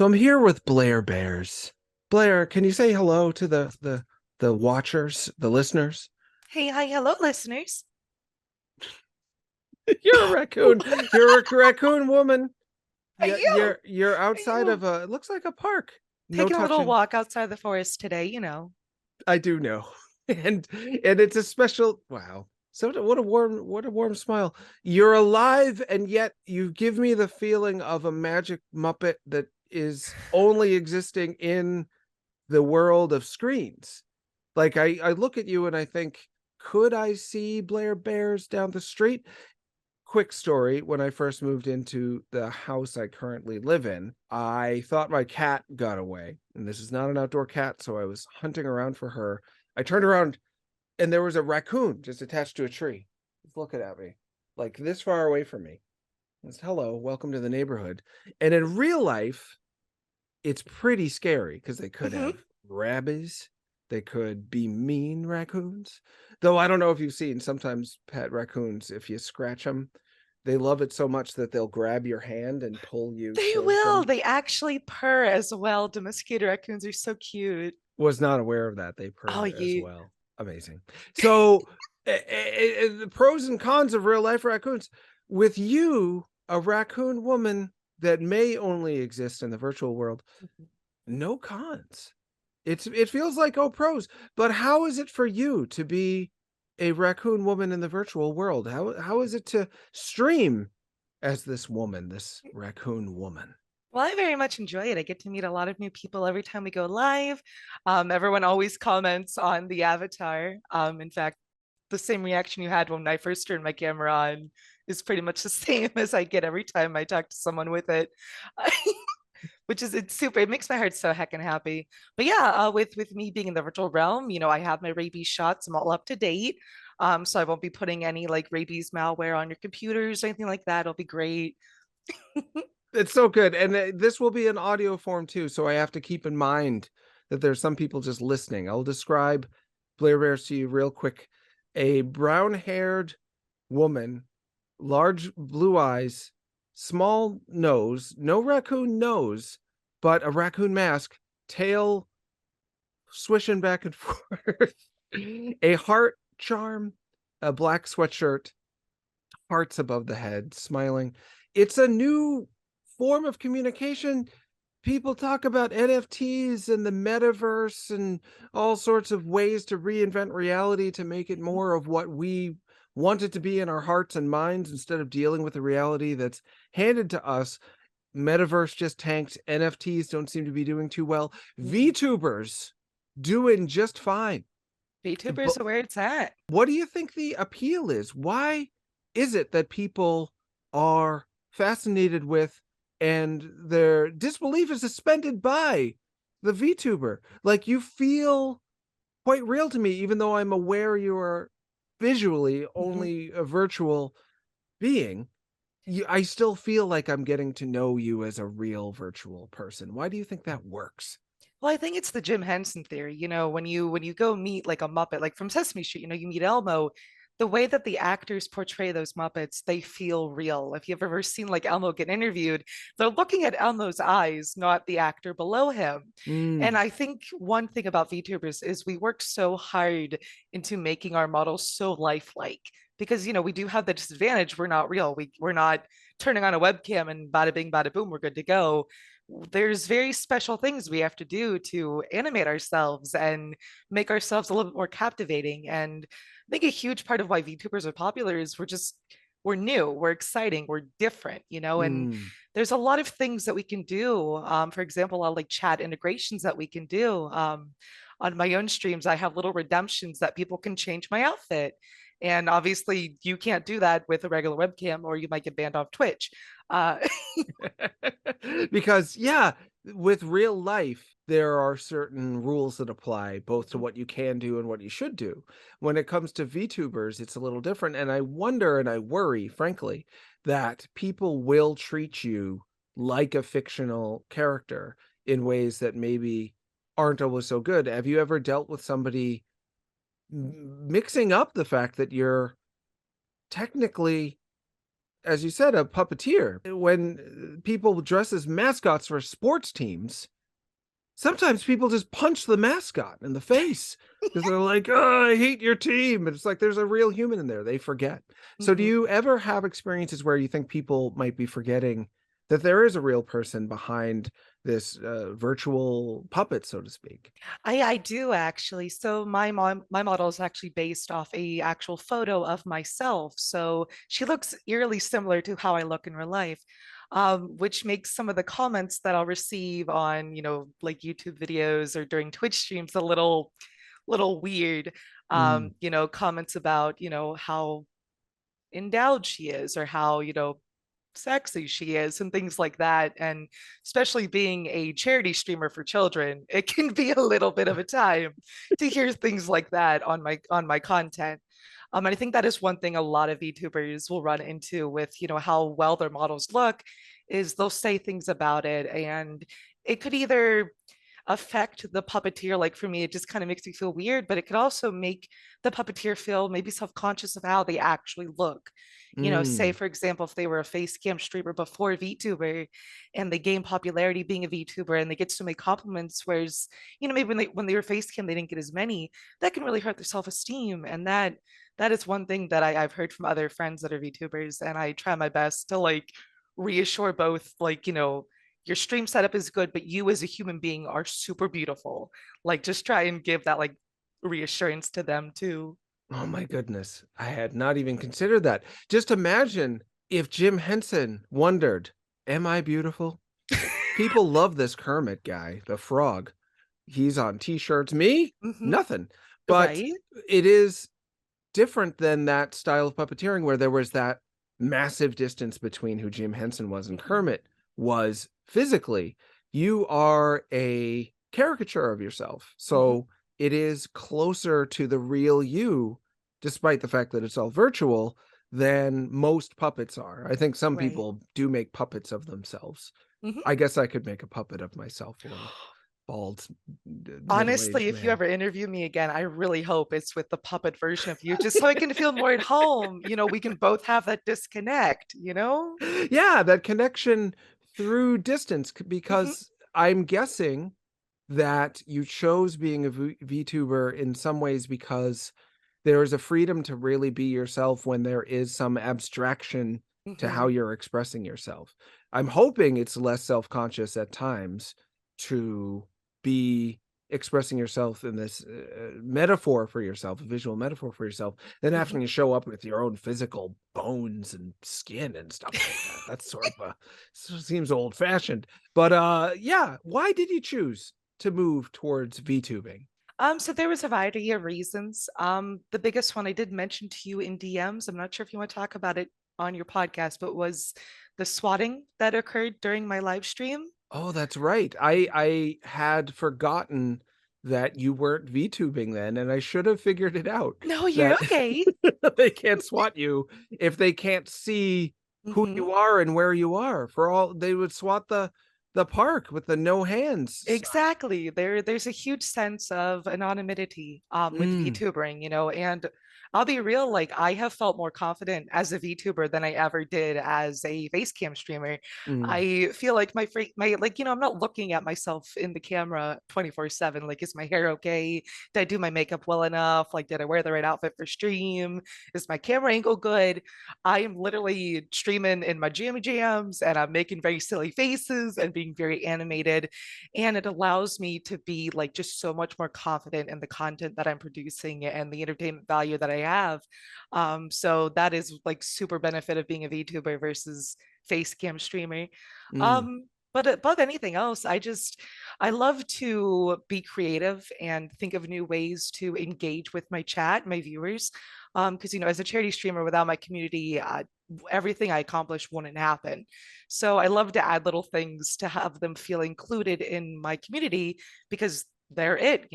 So I'm here with BlairBears. Blair, can you say hello to the watchers, the listeners? Hey, hi, hello, listeners. You're a raccoon. You're a raccoon woman. Are Yeah, you? you're Are outside of you a, it looks like a park. No taking a little touching. walk outside the forest today? I do know. And it's a special wow. So what a warm smile. You're alive, and yet you give me the feeling of a magic Muppet that is only existing in the world of screens. Like I look at you and I think, could I see BlairBears down the street? Quick story, when I first moved into the house I currently live in, I thought my cat got away. And this is not an outdoor cat, so I was hunting around for her. I turned around and there was a raccoon just attached to a tree. He's looking at me, like this far away from me. I said, hello, welcome to the neighborhood. And in real life, it's pretty scary because they could Hmm. have rabies. They could be mean raccoons. Though I don't know if you've seen sometimes pet raccoons, if you scratch them, they love it so much that they'll grab your hand and pull you They towards will. them. They actually purr as well. Domesticated raccoons are so cute. Was not aware of that. They Oh, purr as you. well. Amazing. So, the pros and cons of real life raccoons. With you, a raccoon woman that may only exist in the virtual world, no cons. It feels like oh pros, but how is it for you to be a raccoon woman in the virtual world? How is it to stream as this woman, this raccoon woman? Well, I very much enjoy it. I get to meet a lot of new people every time we go live. Everyone always comments on the avatar. In fact, the same reaction you had when I first turned my camera on is pretty much the same as I get every time I talk to someone with it. Which is it's super. It makes my heart so heckin' happy. But yeah, with me being in the virtual realm, I have my rabies shots. I'm all up to date. So I won't be putting any like rabies malware on your computers or anything like that. It'll be great. It's so good, and this will be an audio form too, so I have to keep in mind that there's some people just listening. I'll describe Blair Bears to you real quick. A brown-haired woman, large blue eyes, small nose, no raccoon nose, but a raccoon mask, tail swishing back and forth, a heart charm, a black sweatshirt, hearts above the head, smiling. It's a new form of communication. People talk about NFTs and the metaverse and all sorts of ways to reinvent reality to make it more of what we want it to be in our hearts and minds instead of dealing with the reality that's handed to us. Metaverse just tanked. NFTs don't seem to be doing too well. Mhm. VTubers doing just fine. But VTubers are where it's at. what do you think the appeal is? Why is it that people are fascinated with and their disbelief is suspended by the VTuber? Like you feel quite real to me, even though I'm aware you are visually Mhm. only a virtual being. I still feel like I'm getting to know you as a real virtual person. Why do you think that works? Well, I think it's the Jim Henson theory. When you go meet like a Muppet, like from Sesame Street, you meet Elmo, the way that the actors portray those Muppets, they feel real. If you've ever seen like Elmo get interviewed, they're looking at Elmo's eyes, not the actor below him. And Mm, I think one thing about VTubers is we work so hard into making our models so lifelike because we do have the disadvantage. We're not real. We're not turning on a webcam and bada bing, bada boom, we're good to go. There's very special things we have to do to animate ourselves and make ourselves a little bit more captivating. And I think a huge part of why VTubers are popular is we're new, we're exciting, we're different, and mm. there's a lot of things that we can do. For example, a lot of like chat integrations that we can do. On my own streams, I have little redemptions that people can change my outfit. And obviously, you can't do that with a regular webcam, or you might get banned off Twitch. Uh, Because yeah, with real life there are certain rules that apply both to what you can do and what you should do. When it comes to VTubers, it's a little different, and I wonder and I worry, frankly, that people will treat you like a fictional character in ways that maybe aren't always so good. Have you ever dealt with somebody mixing up the fact that you're technically as you said, a puppeteer. When people dress as mascots for sports teams, sometimes people just punch the mascot in the face because they're like, "Oh, I hate your team." And it's like there's a real human in there. They forget. So do Mhm. you ever have experiences where you think people might be forgetting that there is a real person behind this virtual puppet, so to speak? I do actually. So my model is actually based off a actual photo of myself. So she looks eerily similar to how I look in real life. Which makes some of the comments that I'll receive on, like YouTube videos or during Twitch streams a little weird. Mm, Comments about, how endowed she is or how, sexy she is and things like that. And especially being a charity streamer for children, it can be a little bit of a time to hear things like that on my content. And I think that is one thing a lot of VTubers will run into with, how well their models look, is they'll say things about it, and it could either affect the puppeteer. Like for me, it just kind of makes me feel weird, but it could also make the puppeteer feel maybe self-conscious of how they actually look. Say mm, for example, if they were a face cam streamer before VTuber and they gain popularity being a VTuber and they get so many compliments, whereas, maybe when they were face cam, they didn't get as many, that can really hurt their self-esteem. And that is one thing that I've heard from other friends that are VTubers. And I try my best to like reassure both, like, your stream setup is good, but you as a human being are super beautiful. Like just try and give that like reassurance to them too. oh my goodness. I had not even considered that. Just imagine if Jim Henson wondered, am I beautiful? People love this Kermit guy, the frog. He's on t-shirts. Me? Hmm. Nothing. But Right. it is different than that style of puppeteering where there was that massive distance between who Jim Henson was and Hmm. Kermit was physically. You are a caricature of yourself. Hmm. So it is closer to the real you, despite the fact that it's all virtual, than most puppets are. I think some Right. people do make puppets of themselves. Hmm. I guess I could make a puppet of myself, a little bald, Honestly, middle-aged if you man. ever interview me again, I really hope it's with the puppet version of you, just so I can feel more at home. We can both have that disconnect. Yeah, that connection through distance Hmm. because I'm guessing that you chose being a VTuber in some ways because there is a freedom to really be yourself when there is some abstraction to how Hmm. you're expressing yourself. I'm hoping it's less self-conscious at times to be expressing yourself in this metaphor for yourself, a visual metaphor for yourself, than having Hmm. to show up with your own physical bones and skin and stuff like that. That's sort of seems old-fashioned. But yeah, why did you choose to move towards VTubing? So there was a variety of reasons. The biggest one I did mention to you in DMs. I'm not sure if you want to talk about it on your podcast, but was the swatting that occurred during my live stream. Oh, that's right. I had forgotten that you weren't VTubing then, and I should have figured it out No, you're that okay. they can't swat you if they can't see who Hmm. you are and where you are. For all they would swat the park with the no hands sign. Exactly. There's a huge sense of anonymity with Mm, VTubering, and I'll be real, like I have felt more confident as a VTuber than I ever did as a face cam streamer. mm, I feel like my like, I'm not looking at myself in the camera 24/7. Like, is my hair okay? Did I do my makeup well enough? Like, did I wear the right outfit for stream? Is my camera angle good? I am literally streaming in my jammy jams and I'm making very silly faces and being very animated, and it allows me to be like just so much more confident in the content that I'm producing and the entertainment value that I have. So that is like super benefit of being a VTuber versus face cam streamer. mm, But above anything else, I love to be creative and think of new ways to engage with my chat, my viewers. Because as a charity streamer, without my community, everything I accomplish wouldn't happen. So I love to add little things to have them feel included in my community because they're it.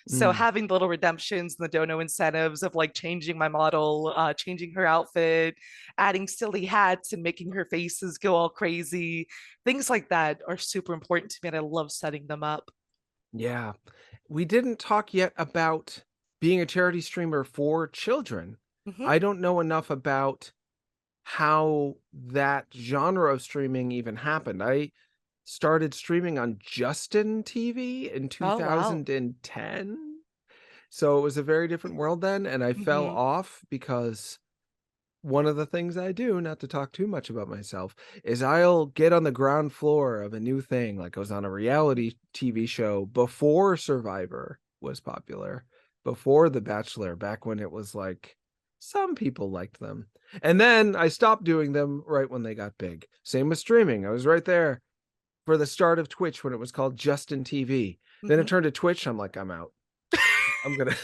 So mm. having the little redemptions and the dono incentives of like changing my model, changing her outfit, adding silly hats and making her faces go all crazy, things like that are super important to me, and I love setting them up. Yeah. We didn't talk yet about being a charity streamer for children. Hmm. I don't know enough about how that genre of streaming even happened. I started streaming on Justin TV in Oh, wow. 2010. So it was a very different world then, and I fell Mhm. off because one of the things I do, not to talk too much about myself, is I'll get on the ground floor of a new thing, like I was on a reality TV show before Survivor was popular, before The Bachelor, back when it was like some people liked them. And then I stopped doing them right when they got big. Same with streaming. I was right there for the start of Twitch when it was called Justin TV. Then it Mhm. turned to Twitch. I'm like, I'm out. I'm gonna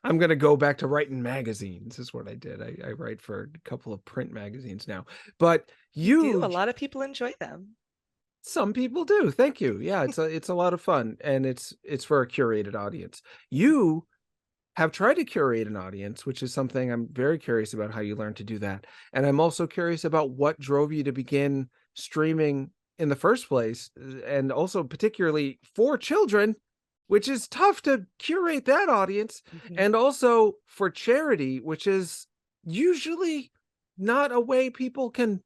I'm gonna go back to writing magazines is what I did. I write for a couple of print magazines now. But You do, a you lot of people enjoy them. some people do. Thank you. Yeah, it's a lot of fun and it's for a curated audience. You have tried to curate an audience, which is something I'm very curious about how you learned to do that. And I'm also curious about what drove you to begin streaming in the first place, and also particularly for children, which is tough to curate that audience, Mhm. and also for charity, which is usually not a way people can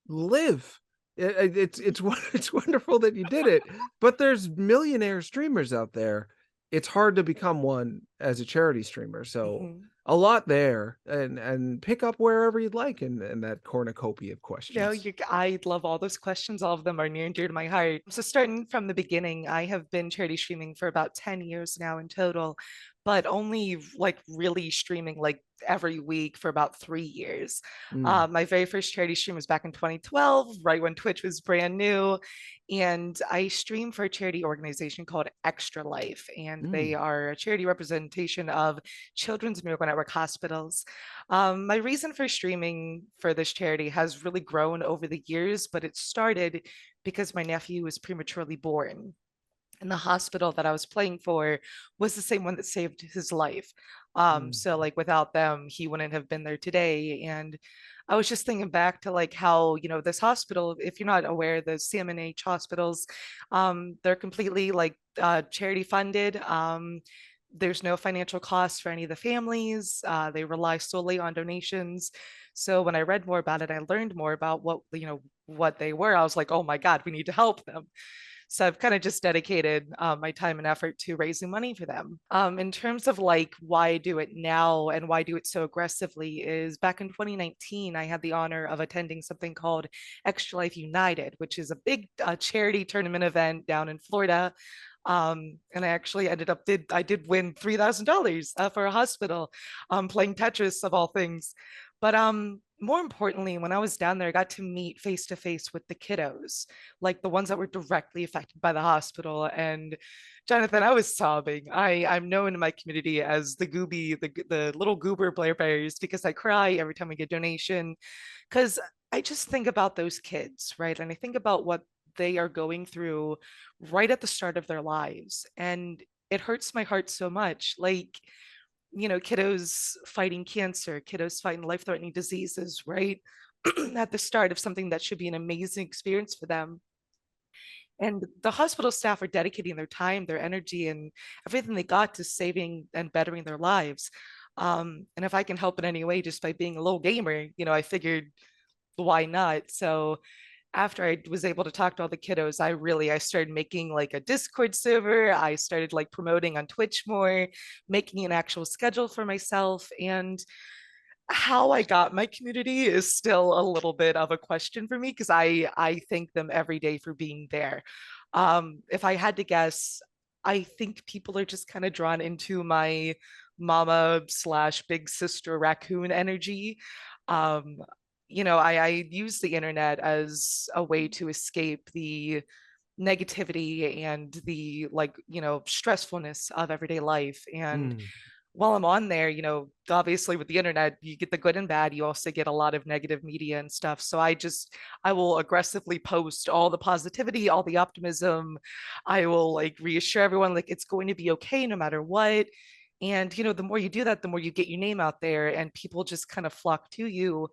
live. It's wonderful that you did it, but there's millionaire streamers out there. It's hard to become one as a charity streamer, so Mhm. a lot there, and pick up wherever you'd like in that cornucopia of No, questions. I love all those questions. All of them are near and dear to my heart. So starting from the beginning, I have been charity streaming for about 10 years now in total, but only like really streaming like every week for about 3 years. Mm, My very first charity stream was back in 2012, right when Twitch was brand new. And I stream for a charity organization called Extra Life, and they mm, are a charity representation of Children's Miracle Network hospitals. My reason for streaming for this charity has really grown over the years, but it started because my nephew was prematurely born. And the hospital that I was playing for was the same one that saved his life. mm, So like without them, he wouldn't have been there today. And I was just thinking back to like how, this hospital, if you're not aware, the CMNH hospitals, they're completely like charity funded. There's no financial cost for any of the families. They rely solely on donations. So when I read more about it, I learned more about what they were. I was like, oh my God, we need to help them. So I've kind of just dedicated my time and effort to raising money for them. In terms of like why I do it now and why I do it so aggressively is back in 2019, I had the honor of attending something called Extra Life United, which is a big charity tournament event down in Florida. And I actually I did win $3,000 for a hospital playing Tetris of all things. But more importantly, when I was down there, I got to meet face to face with the kiddos, like the ones that were directly affected by the hospital. And Jonathan, I was sobbing. I'm known in my community as the gooby, the little goober BlairBears because I cry every time I get a donation. Because I just think about those kids, right? And I think about what they are going through right at the start of their lives. And it hurts my heart so much. Like, kiddos fighting cancer, kiddos fighting life threatening diseases, right? At the start of something that should be an amazing experience for them. And the hospital staff are dedicating their time, their energy, and everything they got to saving and bettering their lives. And if I can help in any way just by being a little gamer, I figured why not? So after I was able to talk to all the kiddos, I started making like a Discord server. I started like promoting on Twitch more, making an actual schedule for myself. And how I got my community is still a little bit of a question for me because I thank them every day for being there. If I had to guess, I think people are just kind of drawn into my mama slash big sister raccoon energy. Um, I use the internet as a way to escape the negativity and the stressfulness of everyday life. And mm. while I'm on there, obviously with the internet, you get the good and bad. You also get a lot of negative media and stuff. So I will aggressively post all the positivity, all the optimism. I will like reassure everyone like it's going to be okay no matter what. And, the more you do that, the more you get your name out there and people just kind of flock to you.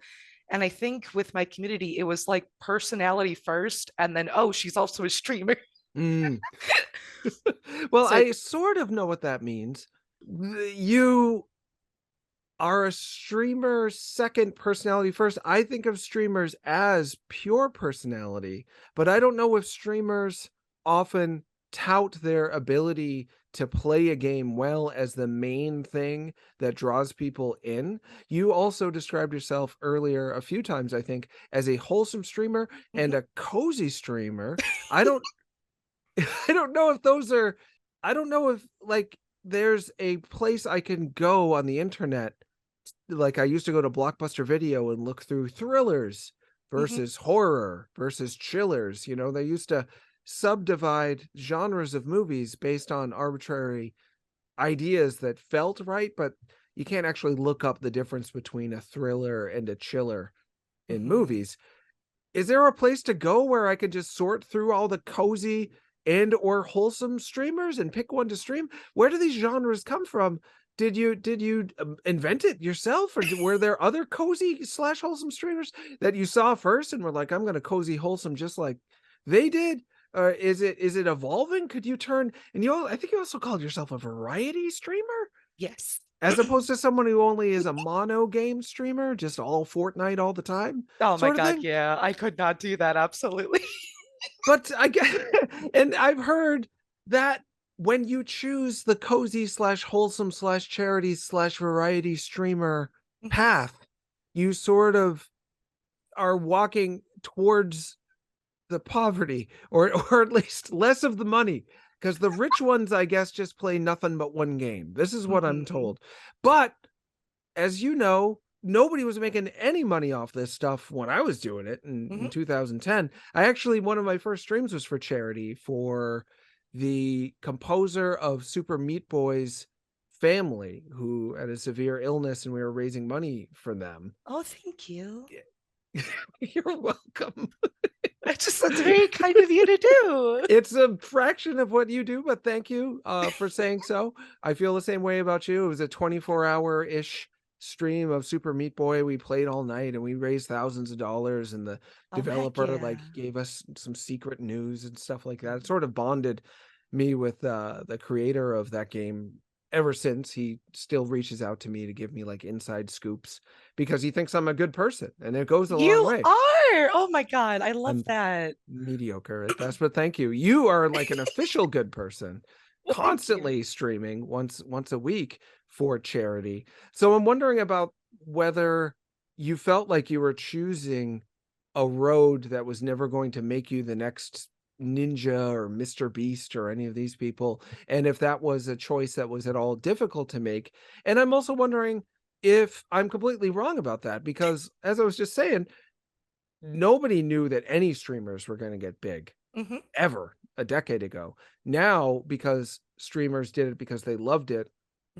And I think with my community, it was like personality first, and then, oh, she's also a streamer. Mm. Well, So, I sort of know what that means. You Are a streamer second, personality first? I think of streamers as pure personality, but I don't know if streamers often tout their ability to play a game well as the main thing that draws people in. You also described yourself earlier a few times, I think, as a wholesome streamer and Mhm. a cozy streamer. I don't I don't know if those are I don't know if, like, there's a place I can go on the internet. Like, I used to go to Blockbuster Video and look through thrillers Mhm. versus horror versus chillers. They used to subdivide genres of movies based on arbitrary ideas that felt right, but you can't actually look up the difference between a thriller and a chiller in Mhm. movies. Is there a place to go where I could just sort through all the cozy and or wholesome streamers and pick one to stream? Where do these genres come from? Did you invent it yourself, or were there other cozy slash wholesome streamers that you saw first and were like, I'm gonna cozy wholesome just like they did? Is it evolving? Could you turn and I think you also called yourself a variety streamer? Yes. As opposed to someone who only is a mono game streamer, just all Fortnite all the time, Oh my sort of god, thing? yeah, I could not do that, absolutely. But I get and I've heard that when you choose the cozy slash wholesome slash charity slash variety streamer Mhm. path, you sort of are walking towards the poverty or at least less of the money. Because the rich ones, I guess, just play nothing but one game. This is what I'm Mhm. told. But as you know, nobody was making any money off this stuff when I was doing it in Mhm. 2010. One of my first streams was for charity for the composer of Super Meat Boy's family who had a severe illness, and we were raising money for them. Oh, thank you. You're welcome. That's very kind of you to do. It's a fraction of what you do, but thank you for saying so. I feel the same way about you. It was a 24-hour-ish stream of Super Meat Boy. We played all night and we raised thousands of dollars, and the Oh, heck developer like yeah. gave us some secret news and stuff like that. It sort of bonded me with the creator of that game ever since. He still reaches out to me to give me like inside scoops because he thinks I'm a good person, and it goes a long You way. are! Oh my god, I love I'm that. mediocre at best, but thank you. You are like an official good person, Well, thank you. constantly streaming once a week for charity. So I'm wondering about whether you felt like you were choosing a road that was never going to make you the next Ninja or Mr. Beast or any of these people, and if that was a choice that was at all difficult to make. And I'm also wondering if I'm completely wrong about that, because as I was just saying, nobody knew that any streamers were going to get big Mhm. ever a decade ago. Now, because streamers did it because they loved it,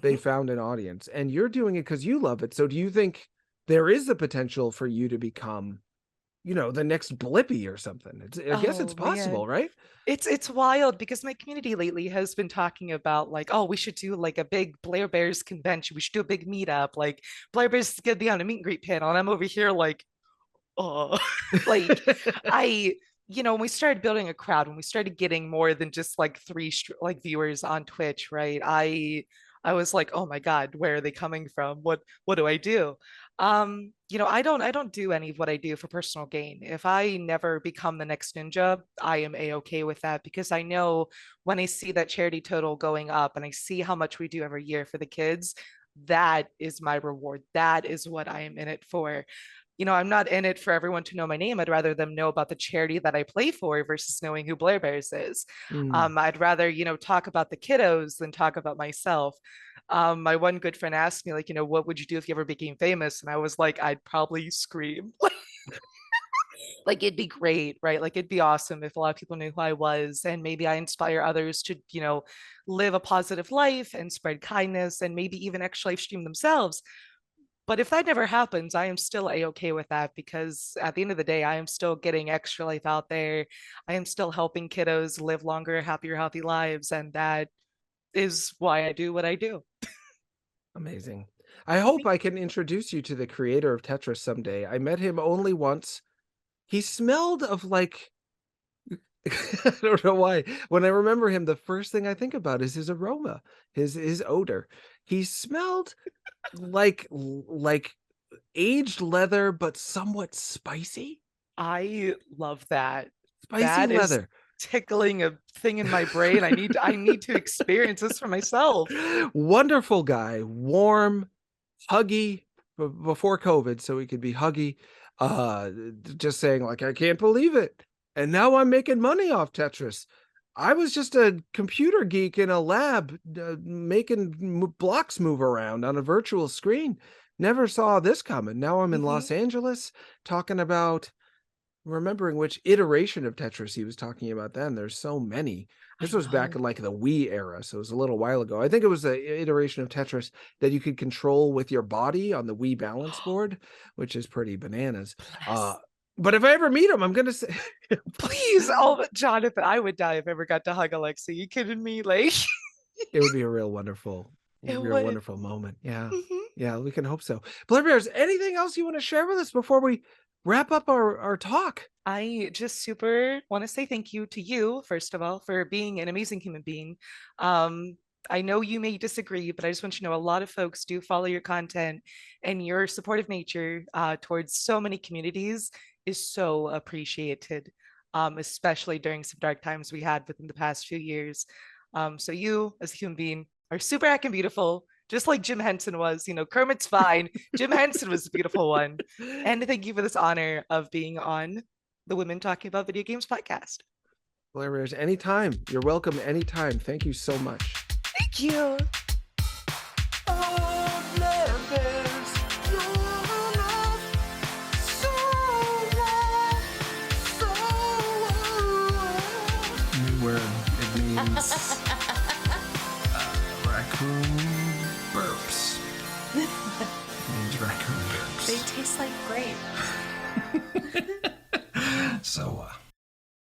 they Mhm. found an audience, and you're doing it because you love it. So do you think there is the potential for you to become, the next Blippy or something? I guess it's Oh, possible, man. right? It's wild because my community lately has been talking about like, oh, we should do like a big BlairBears convention. We should do a big meetup. Like BlairBears is gonna be on a meet and greet panel, and I'm over here like, oh, like I, when we started building a crowd, when we started getting more than just like three like viewers on Twitch, right? I was like, oh my God, where are they coming from? What do I do? I don't do any of what I do for personal gain. If I never become the next ninja, I am a-okay with that because I know when I see that charity total going up and I see how much we do every year for the kids, that is my reward. That is what I am in it for. I'm not in it for everyone to know my name. I'd rather them know about the charity that I play for versus knowing who BlairBears is. Mm. I'd rather, talk about the kiddos than talk about myself. My one good friend asked me, like, what would you do if you ever became famous? And I was like, I'd probably scream. Like, it'd be great, right? Like, it'd be awesome if a lot of people knew who I was. And maybe I inspire others to, live a positive life and spread kindness and maybe even extra live stream themselves. But if that never happens, I am still a-okay with that because at the end of the day, I am still getting extra life out there. I am still helping kiddos live longer, happier, healthy lives. And that is why I do what I do. Amazing. I Well, hope I can introduce you to the creator of Tetris someday. I met him only once. He smelled of like I don't know why. When I remember him, the first thing I think about is his aroma, his odor. He smelled like aged leather, but somewhat spicy. I love that. Spicy That is leather. tickling a thing in my brain. I need to experience this for myself. Wonderful guy, warm, huggy before COVID, so he could be huggy. Just saying, like, I can't believe it. And now I'm making money off Tetris. I was just a computer geek in a lab making blocks move around on a virtual screen. Never saw this coming. Now I'm in Los Angeles talking about remembering which iteration of Tetris he was talking about then. There's so many. This I was back know. in like the Wii era, so it was a little while ago. I think it was the iteration of Tetris that you could control with your body on the Wii balance board, which is pretty bananas. Yes. But if I ever meet him, I'm gonna say, Please, oh, Jonathan, I would die if I ever got to hug Alexa. You kidding me? Like, it would be a it real would. wonderful moment. Yeah, Mhm. yeah, we can hope so. BlairBears, anything else you want to share with us before we wrap up our talk? I just super want to say thank you to you, first of all, for being an amazing human being. Um, I know you may disagree, but I just want you to know a lot of folks do follow your content, and your supportive nature towards so many communities is so appreciated, especially during some dark times we had within the past few years. So you, as a human being, are super heckin' beautiful, just like Jim Henson was. You know, Kermit's fine. Jim Henson was the beautiful one. And thank you for this honor of being on the Women Talking About Video Games podcast. BlairBears, anytime. You're welcome anytime. Thank you so much. Thank you. Where it means raccoon burps. It means raccoon burps. They taste like grape. So,